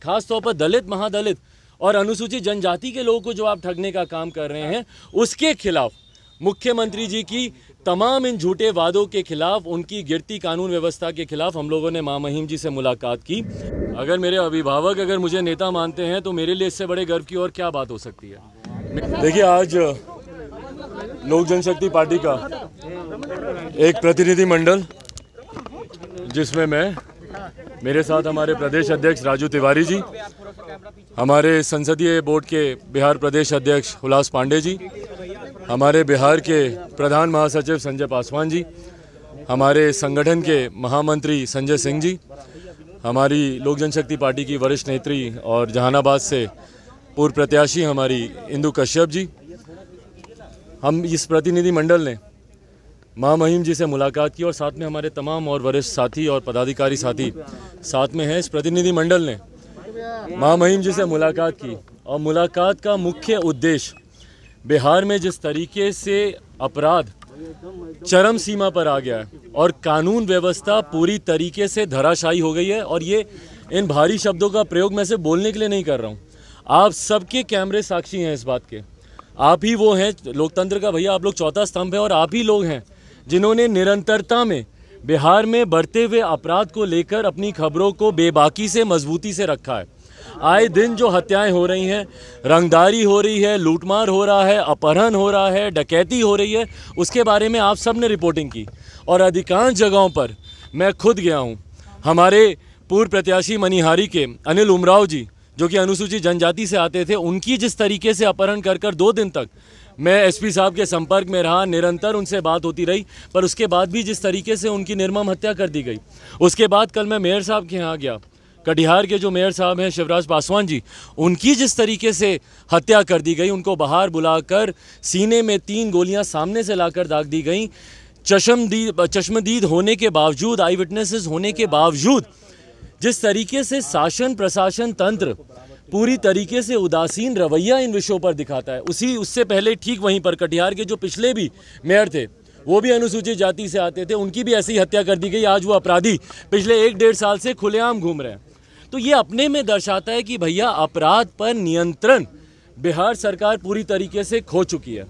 खास तौर पर दलित, महादलित और अनुसूचित जनजाति के लोगों को जो आप ठगने का काम कर रहे हैं, उसके खिलाफ मुख्यमंत्री जी की तमाम इन झूठे वादों के खिलाफ, उनकी गिरती कानून व्यवस्था के खिलाफ हम लोगों ने मां महिम जी से मुलाकात की। अगर मेरे अभिभावक अगर मुझे नेता मानते हैं तो मेरे लिए इससे बड़े गर्व की और क्या बात हो सकती है। देखिए, आज लोक जनशक्ति पार्टी का एक प्रतिनिधि मंडल, जिसमें मैं, मेरे साथ हमारे प्रदेश अध्यक्ष राजू तिवारी जी, हमारे संसदीय बोर्ड के बिहार प्रदेश अध्यक्ष हुलास पांडे जी, हमारे बिहार के प्रधान महासचिव संजय पासवान जी, हमारे संगठन के महामंत्री संजय सिंह जी, हमारी लोक जनशक्ति पार्टी की वरिष्ठ नेत्री और जहानाबाद से पूर्व प्रत्याशी हमारी इंदु कश्यप जी, हम इस प्रतिनिधि मंडल ने मां महिम जी से मुलाकात की और साथ में हमारे तमाम और वरिष्ठ साथी और पदाधिकारी साथी साथ में हैं। इस प्रतिनिधि मंडल ने मां महिम जी से मुलाकात की और मुलाकात का मुख्य उद्देश्य बिहार में जिस तरीके से अपराध चरम सीमा पर आ गया है और कानून व्यवस्था पूरी तरीके से धराशायी हो गई है, और ये इन भारी शब्दों का प्रयोग मैं सिर्फ बोलने के लिए नहीं कर रहा हूँ, आप सबके कैमरे साक्षी हैं इस बात के। आप ही वो हैं लोकतंत्र का, भैया आप लोग चौथा स्तंभ है, और आप ही लोग हैं जिन्होंने निरंतरता में बिहार में बढ़ते हुए अपराध को लेकर अपनी खबरों को बेबाकी से, मजबूती से रखा है। आए दिन जो हत्याएं हो रही हैं, रंगदारी हो रही है, लूटमार हो रहा है, अपहरण हो रहा है, डकैती हो रही है, उसके बारे में आप सब ने रिपोर्टिंग की और अधिकांश जगहों पर मैं खुद गया हूं। हमारे पूर्व प्रत्याशी मनिहारी के अनिल उमराव जी, जो कि अनुसूचित जनजाति से आते थे, उनकी जिस तरीके से अपहरण कर 2 दिन तक मैं एसपी साहब के संपर्क में रहा, निरंतर उनसे बात होती रही, पर उसके बाद भी जिस तरीके से उनकी निर्मम हत्या कर दी गई। उसके बाद कल मैं मेयर साहब के यहाँ गया, कटिहार के जो मेयर साहब हैं शिवराज पासवान जी, उनकी जिस तरीके से हत्या कर दी गई, उनको बाहर बुलाकर सीने में 3 गोलियां सामने से लाकर दाग दी गई, चश्मदीद होने के बावजूद, आई विटनेसेस होने के बावजूद, जिस तरीके से शासन प्रशासन तंत्र पूरी तरीके से उदासीन रवैया इन विषयों पर दिखाता है। उससे पहले ठीक वहीं पर कटिहार के जो पिछले भी मेयर थे, वो भी अनुसूचित जाति से आते थे, उनकी भी ऐसी हत्या कर दी गई। आज वो अपराधी पिछले 1-1.5 साल से खुलेआम घूम रहे हैं। तो ये अपने में दर्शाता है कि भैया अपराध पर नियंत्रण बिहार सरकार पूरी तरीके से खो चुकी है,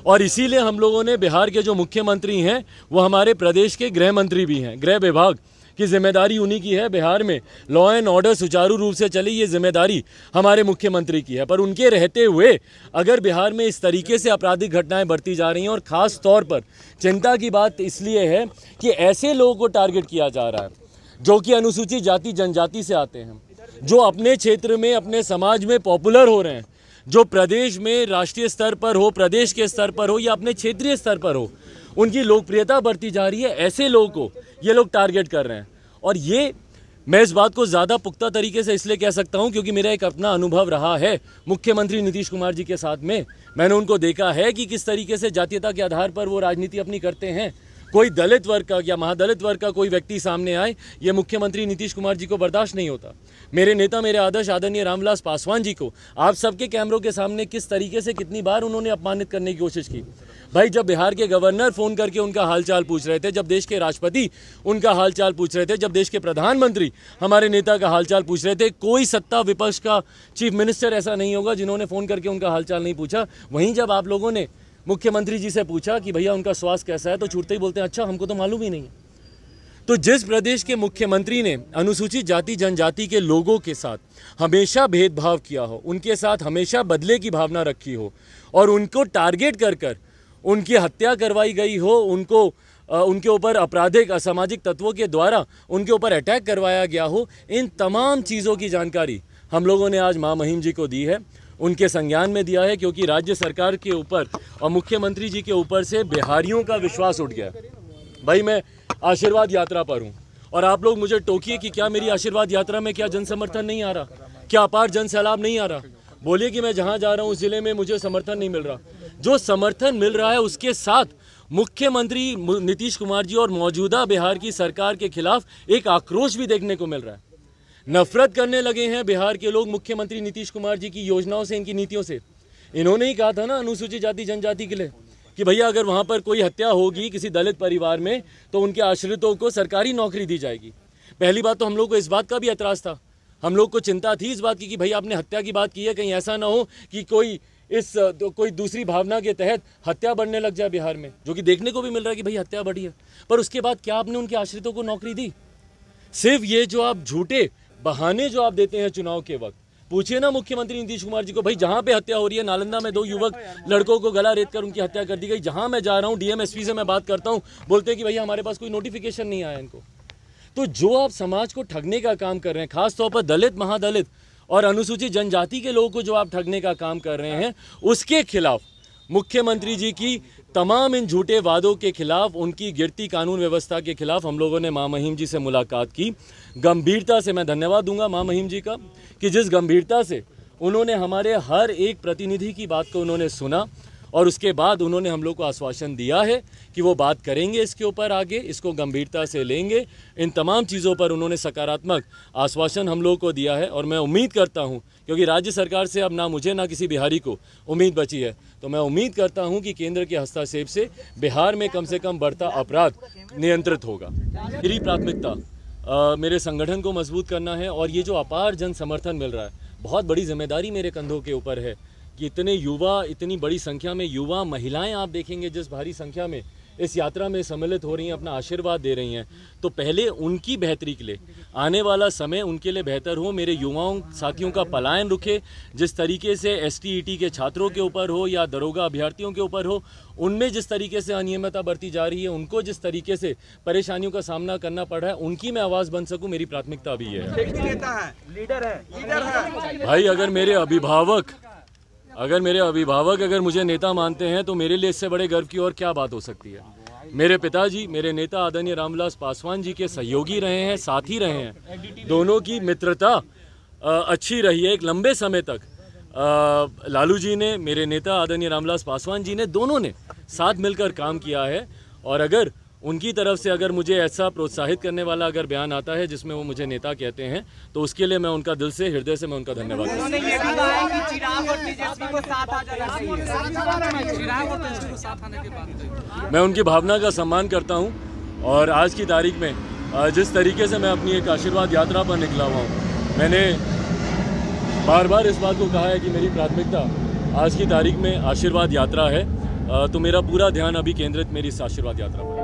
और इसीलिए हम लोगों ने बिहार के जो मुख्यमंत्री हैं वो हमारे प्रदेश के गृह मंत्री भी हैं। गृह विभाग की जिम्मेदारी उन्हीं की है। बिहार में लॉ एंड ऑर्डर सुचारू रूप से चले, ये जिम्मेदारी हमारे मुख्यमंत्री की है। पर उनके रहते हुए अगर बिहार में इस तरीके से आपराधिक घटनाएं बढ़ती जा रही हैं, और ख़ास तौर पर चिंता की बात इसलिए है कि ऐसे लोगों को टारगेट किया जा रहा है जो कि अनुसूचित जाति जनजाति से आते हैं, जो अपने क्षेत्र में, अपने समाज में पॉपुलर हो रहे हैं, जो प्रदेश में राष्ट्रीय स्तर पर हो, प्रदेश के स्तर पर हो या अपने क्षेत्रीय स्तर पर हो, उनकी लोकप्रियता बढ़ती जा रही है। ऐसे लोगों को ये लोग टारगेट कर रहे हैं, और ये मैं इस बात को ज़्यादा पुख्ता तरीके से इसलिए कह सकता हूं क्योंकि मेरा एक अपना अनुभव रहा है मुख्यमंत्री नीतीश कुमार जी के साथ में। मैंने उनको देखा है कि किस तरीके से जातीयता के आधार पर वो राजनीति अपनी करते हैं। कोई दलित वर्ग का या महादलित वर्ग का कोई व्यक्ति सामने आए, ये मुख्यमंत्री नीतीश कुमार जी को बर्दाश्त नहीं होता। मेरे नेता, मेरे आदर्श आदरणीय रामविलास पासवान जी को आप सबके कैमरों के सामने किस तरीके से, कितनी बार उन्होंने अपमानित करने की कोशिश की। भाई, जब बिहार के गवर्नर फ़ोन करके उनका हालचाल पूछ रहे थे, जब देश के राष्ट्रपति उनका हालचाल पूछ रहे थे, जब देश के प्रधानमंत्री हमारे नेता का हालचाल पूछ रहे थे, कोई सत्ता विपक्ष का चीफ मिनिस्टर ऐसा नहीं होगा जिन्होंने फ़ोन करके उनका हालचाल नहीं पूछा। वहीं जब आप लोगों ने मुख्यमंत्री जी से पूछा कि भैया उनका स्वास्थ्य कैसा है, तो छूटते ही बोलते हैं अच्छा हमको तो मालूम ही नहीं है। तो जिस प्रदेश के मुख्यमंत्री ने अनुसूचित जाति जनजाति के लोगों के साथ हमेशा भेदभाव किया हो, उनके साथ हमेशा बदले की भावना रखी हो, और उनको टारगेट कर उनकी हत्या करवाई गई हो, उनके ऊपर आपराधिक असामाजिक तत्वों के द्वारा उनके ऊपर अटैक करवाया गया हो, इन तमाम चीज़ों की जानकारी हम लोगों ने आज मां महिम जी को दी है, उनके संज्ञान में दिया है, क्योंकि राज्य सरकार के ऊपर और मुख्यमंत्री जी के ऊपर से बिहारियों का विश्वास उठ गया। भाई, मैं आशीर्वाद यात्रा पर हूँ, और आप लोग मुझे टोकिए कि क्या मेरी आशीर्वाद यात्रा में क्या जन समर्थन नहीं आ रहा, क्या अपार जन सैलाब नहीं आ रहा। बोलिए कि मैं जहाँ जा रहा हूँ उस जिले में मुझे समर्थन नहीं मिल रहा। जो समर्थन मिल रहा है उसके साथ मुख्यमंत्री नीतीश कुमार जी और मौजूदा बिहार की सरकार के खिलाफ एक आक्रोश भी देखने को मिल रहा है। नफरत करने लगे हैं बिहार के लोग मुख्यमंत्री नीतीश कुमार जी की योजनाओं से, इनकी नीतियों से। इन्होंने ही कहा था ना अनुसूचित जाति जनजाति के लिए कि भैया अगर वहाँ पर कोई हत्या होगी किसी दलित परिवार में तो उनके आश्रितों को सरकारी नौकरी दी जाएगी। पहली बात तो हम लोग को इस बात का भी एतराज़ था, हम लोग को चिंता थी इस बात की कि भाई आपने हत्या की बात की है, कहीं ऐसा ना हो कि कोई दूसरी भावना के तहत हत्या बढ़ने लग जाए बिहार में, जो कि देखने को भी मिल रहा है कि भाई हत्या बढ़ी है। पर उसके बाद क्या आपने उनके आश्रितों को नौकरी दी? सिर्फ ये जो आप झूठे बहाने जो आप देते हैं चुनाव के वक्त, पूछिए ना मुख्यमंत्री नीतीश कुमार जी को, भाई जहां पे हत्या हो रही है, नालंदा में 2 युवक लड़कों को गला रेत कर उनकी हत्या कर दी गई, जहां मैं जा रहा हूं डीएमएसपी से मैं बात करता हूं, बोलते हैं कि भैया हमारे पास कोई नोटिफिकेशन नहीं आया इनको। तो जो आप समाज को ठगने का काम कर रहे हैं, खासतौर पर दलित, महादलित और अनुसूचित जनजाति के लोगों को जो आप ठगने का काम कर रहे हैं, उसके खिलाफ मुख्यमंत्री जी की तमाम इन झूठे वादों के खिलाफ, उनकी गिरती कानून व्यवस्था के खिलाफ हम लोगों ने मां महिम जी से मुलाकात की। गंभीरता से मैं धन्यवाद दूंगा मां महिम जी का कि जिस गंभीरता से उन्होंने हमारे हर एक प्रतिनिधि की बात को उन्होंने सुना और उसके बाद उन्होंने हम लोग को आश्वासन दिया है कि वो बात करेंगे इसके ऊपर, आगे इसको गंभीरता से लेंगे। इन तमाम चीज़ों पर उन्होंने सकारात्मक आश्वासन हम लोग को दिया है और मैं उम्मीद करता हूं, क्योंकि राज्य सरकार से अब ना मुझे ना किसी बिहारी को उम्मीद बची है, तो मैं उम्मीद करता हूं कि केंद्र के हस्तक्षेप से बिहार में कम से कम बढ़ता अपराध नियंत्रित होगा। मेरी प्राथमिकता मेरे संगठन को मजबूत करना है और ये जो अपार जन समर्थन मिल रहा है, बहुत बड़ी जिम्मेदारी मेरे कंधों के ऊपर है कि इतने युवा, इतनी बड़ी संख्या में युवा, महिलाएं आप देखेंगे जिस भारी संख्या में इस यात्रा में सम्मिलित हो रही हैं, अपना आशीर्वाद दे रही हैं, तो पहले उनकी बेहतरी के लिए, आने वाला समय उनके लिए बेहतर हो, मेरे युवाओं साथियों का पलायन रुके, जिस तरीके से ST-ET के छात्रों के ऊपर हो या दरोगा अभ्यर्थियों के ऊपर हो, उनमें जिस तरीके से अनियमितता बढ़ती जा रही है, उनको जिस तरीके से परेशानियों का सामना करना पड़ रहा है, उनकी मैं आवाज़ बन सकूँ, मेरी प्राथमिकता अभी है। भाई अगर मुझे नेता मानते हैं तो मेरे लिए इससे बड़े गर्व की और क्या बात हो सकती है। मेरे पिताजी, मेरे नेता आदरणीय रामविलास पासवान जी के सहयोगी रहे हैं, साथी रहे हैं, दोनों की मित्रता अच्छी रही है एक लंबे समय तक। लालू जी ने, मेरे नेता आदरणीय रामविलास पासवान जी ने, दोनों ने साथ मिलकर काम किया है और अगर उनकी तरफ से अगर मुझे ऐसा प्रोत्साहित करने वाला अगर बयान आता है जिसमें वो मुझे नेता कहते हैं, तो उसके लिए मैं उनका दिल से, हृदय से मैं उनका धन्यवाद करता हूं। मैं उनकी भावना का सम्मान करता हूं और आज की तारीख में जिस तरीके से मैं अपनी एक आशीर्वाद यात्रा पर निकला हुआ हूँ, मैंने बार बार इस बात को कहा है कि मेरी प्राथमिकता आज की तारीख में आशीर्वाद यात्रा है, तो मेरा पूरा ध्यान अभी केंद्रित मेरी इस आशीर्वाद यात्रा पर।